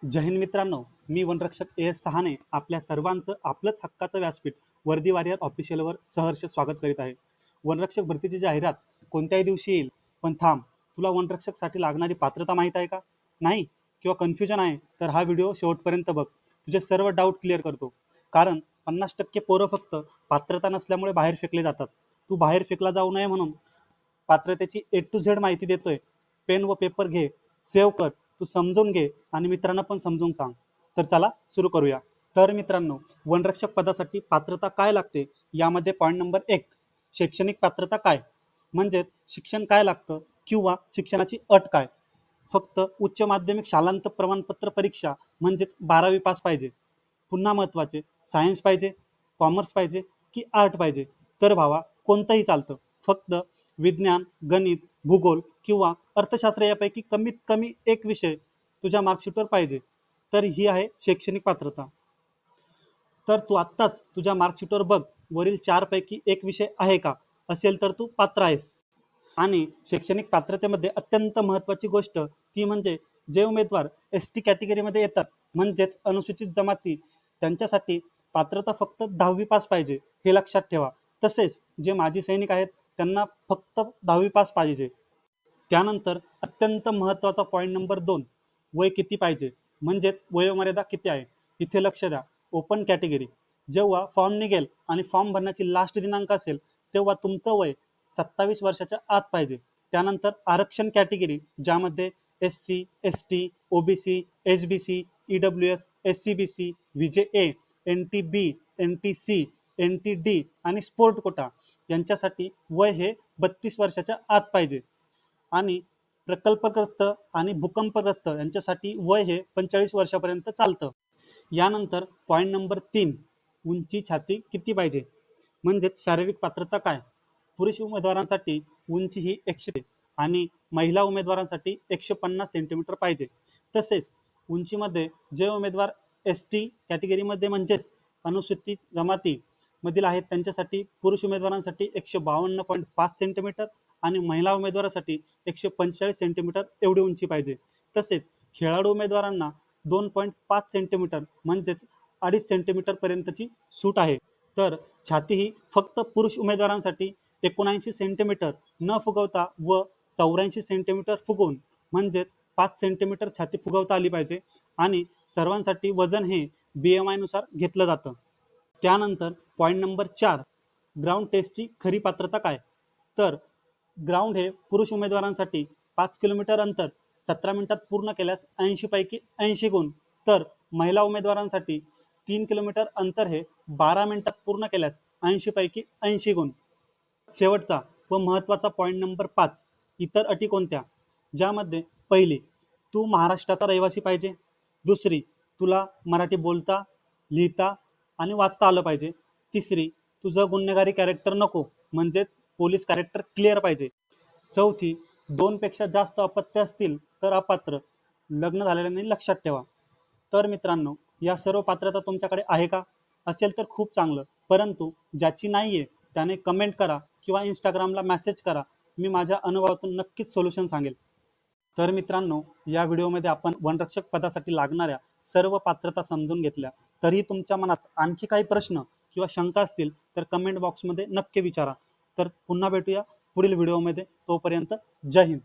जय हिंद मित्रांनो, मी वनरक्षक ए.एस. सहाने आपल्या सर्वांचं आपलंच हक्काचं व्यासपीठ वर्दी वॉरियर ऑफिशियलवर सहर्ष स्वागत करीत आहे. वनरक्षक भरतीची जाहिरात कोणत्याही दिवशी येईल, पण थांब, तुला वनरक्षकसाठी लागणारी पात्रता माहीत आहे का? नाही किंवा कन्फ्युजन आहे तर हा व्हिडिओ शेवटपर्यंत बघ. तुझे सर्व डाऊट क्लिअर करतो. कारण 50% पोरं फक्त पात्रता नसल्यामुळे बाहेर फेकले जातात. तू बाहेर फेकला जाऊ नये म्हणून पात्रतेची ए टू झेड माहिती देतोय. पेन व पेपर घे, सेव्ह कर, तू समजून घे आणि मित्रांना पण समजून सांग. तर चला सुरू करूया. तर मित्रांनो, वनरक्षक पदासाठी पात्रता काय लागते यामध्ये पॉईंट नंबर 1, शैक्षणिक पात्रता काय, म्हणजेच शिक्षण काय लागतं किंवा शिक्षणाची अट काय. फक्त उच्च माध्यमिक शालांत प्रमाणपत्र परीक्षा म्हणजेच 12वी पास पाहिजे. पुन्हा महत्त्वाचे, सायन्स पाहिजे, कॉमर्स पाहिजे की आर्ट पाहिजे. तर भावा, कोणतंही चालतं. फक्त विज्ञान, गणित, भूगोल किंवा अर्थशास्त्र यापैकी कमीत कमी एक विषय तुझ्या मार्कशीटवर पाहिजे. तर ही आहे शैक्षणिक पात्रता. तर तू आत्ताच तुझ्या मार्कशीटवर बघ, वरील 4 पैकी एक विषय आहे का? असेल तर तू पात्र आहेस. आणि शैक्षणिक पात्रतेमध्ये अत्यंत महत्त्वाची गोष्ट ती म्हणजे जे उमेदवार एस टी कॅटेगरीमध्ये येतात, म्हणजेच अनुसूचित जमाती, त्यांच्यासाठी पात्रता फक्त 10वी पास पाहिजे, हे लक्षात ठेवा. तसेच जे माजी सैनिक आहेत त्यांना फक्त 10वी पास पाहिजे. त्यानंतर अत्यंत महत्त्वाचा पॉईंट नंबर 2, वय किती पाहिजे, म्हणजेच वयोमर्यादा किती आहे. इथे लक्ष द्या. ओपन कॅटेगरी, जेव्हा फॉर्म निघेल आणि फॉर्म भरण्याची लास्ट दिनांक असेल तेव्हा तुमचं वय 27 वर्षाच्या आत पाहिजे. त्यानंतर आरक्षण कॅटेगरी, ज्यामध्ये S C, S T, OBC, S B C, EWS, SCBC, VJA, NTB, NTC, NTD आणि स्पोर्ट कोटा यांच्यासाठी वय हे 32 वर्षाच्या आत पाहिजे. आणि प्रकल्पग्रस्त आणि भूकंपग्रस्त यांच्यासाठी वय हे 45 वर्षापर्यंत चालतं. यानंतर पॉईंट नंबर 3, उंची छाती किती पाहिजे, म्हणजेच शारीरिक पात्रता काय. पुरुष उमेदवारांसाठी उंची ही 100 आणि महिला उमेदवारांसाठी 150 सेंटीमीटर पाहिजे. तसेच उंचीमध्ये जे उमेदवार एस टी कॅटेगरीमध्ये म्हणजेच अनुसूचित जमाती मधील आहेत त्यांच्यासाठी पुरुष उमेदवारांसाठी 152.5 सेंटीमीटर आणि महिला उमेदवारासाठी 145 सेंटीमीटर एवढी उंची पाहिजे. तसेच खेळाडू उमेदवारांना 2.5 सेंटीमीटर म्हणजेच 2.5 सेंटीमीटर पर्यंतची सूट आहे. तर छाती ही फक्त पुरुष उमेदवारांसाठी 79 सेंटीमीटर न फुगवता व 84 सेंटीमीटर फुगवून म्हणजेच 5 सेंटीमीटर छाती फुगवता आली पाहिजे. आणि सर्वांसाठी वजन हे BMI नुसार घेतलं जातं. त्यानंतर पॉईंट नंबर 4, ग्राउंड टेस्टची खरी पात्रता काय. तर ग्राउंड हे पुरुष उमेदवारांसाठी 5 किलोमीटर अंतर 17 मिनिटात पूर्ण केल्यास 80 पैकी 80 गुण, तर महिला उमेदवारांसाठी 3 किलोमीटर अंतर हे 12 मिनिटात पूर्ण केल्यास 80 पैकी 80 गुण. शेवटचा व महत्त्वाचा पॉईंट नंबर 5, इतर अटी कोणत्या, ज्यामध्ये पहिली, तू महाराष्ट्राचा रहिवासी पाहिजे. दुसरी, तुला मराठी बोलता, लिहिता आणि वाचता आलं पाहिजे. तिसरी, तुझं गुन्हेगारी कॅरेक्टर नको, म्हणजेच पोलीस कॅरेक्टर क्लिअर पाहिजे. चौथी, 2 पेक्षा जास्त अपत्य असतील तर अपात्र, लग्न झालेल्यांनी लक्षात ठेवा. तर मित्रांनो, या सर्व पात्रता तुमच्याकडे आहे का? असेल तर खूप चांगलं, परंतु ज्याची नाहीये त्याने कमेंट करा किंवा इंस्टाग्रामला मेसेज करा. मी माझ्या अनुभवातून नक्कीच सोल्युशन सांगेल. तर मित्रांनो, या व्हिडिओमध्ये आपण वनरक्षक पदासाठी लागणाऱ्या सर्व पात्रता समजून घेतल्या. तरीही तुमच्या मनात आणखी काही प्रश्न किंवा शंका असतील तर कमेंट बॉक्समध्ये नक्की विचारा. तर पुन्हा भेटूया पुढील व्हिडिओमध्ये. तोपर्यंत जय हिंद.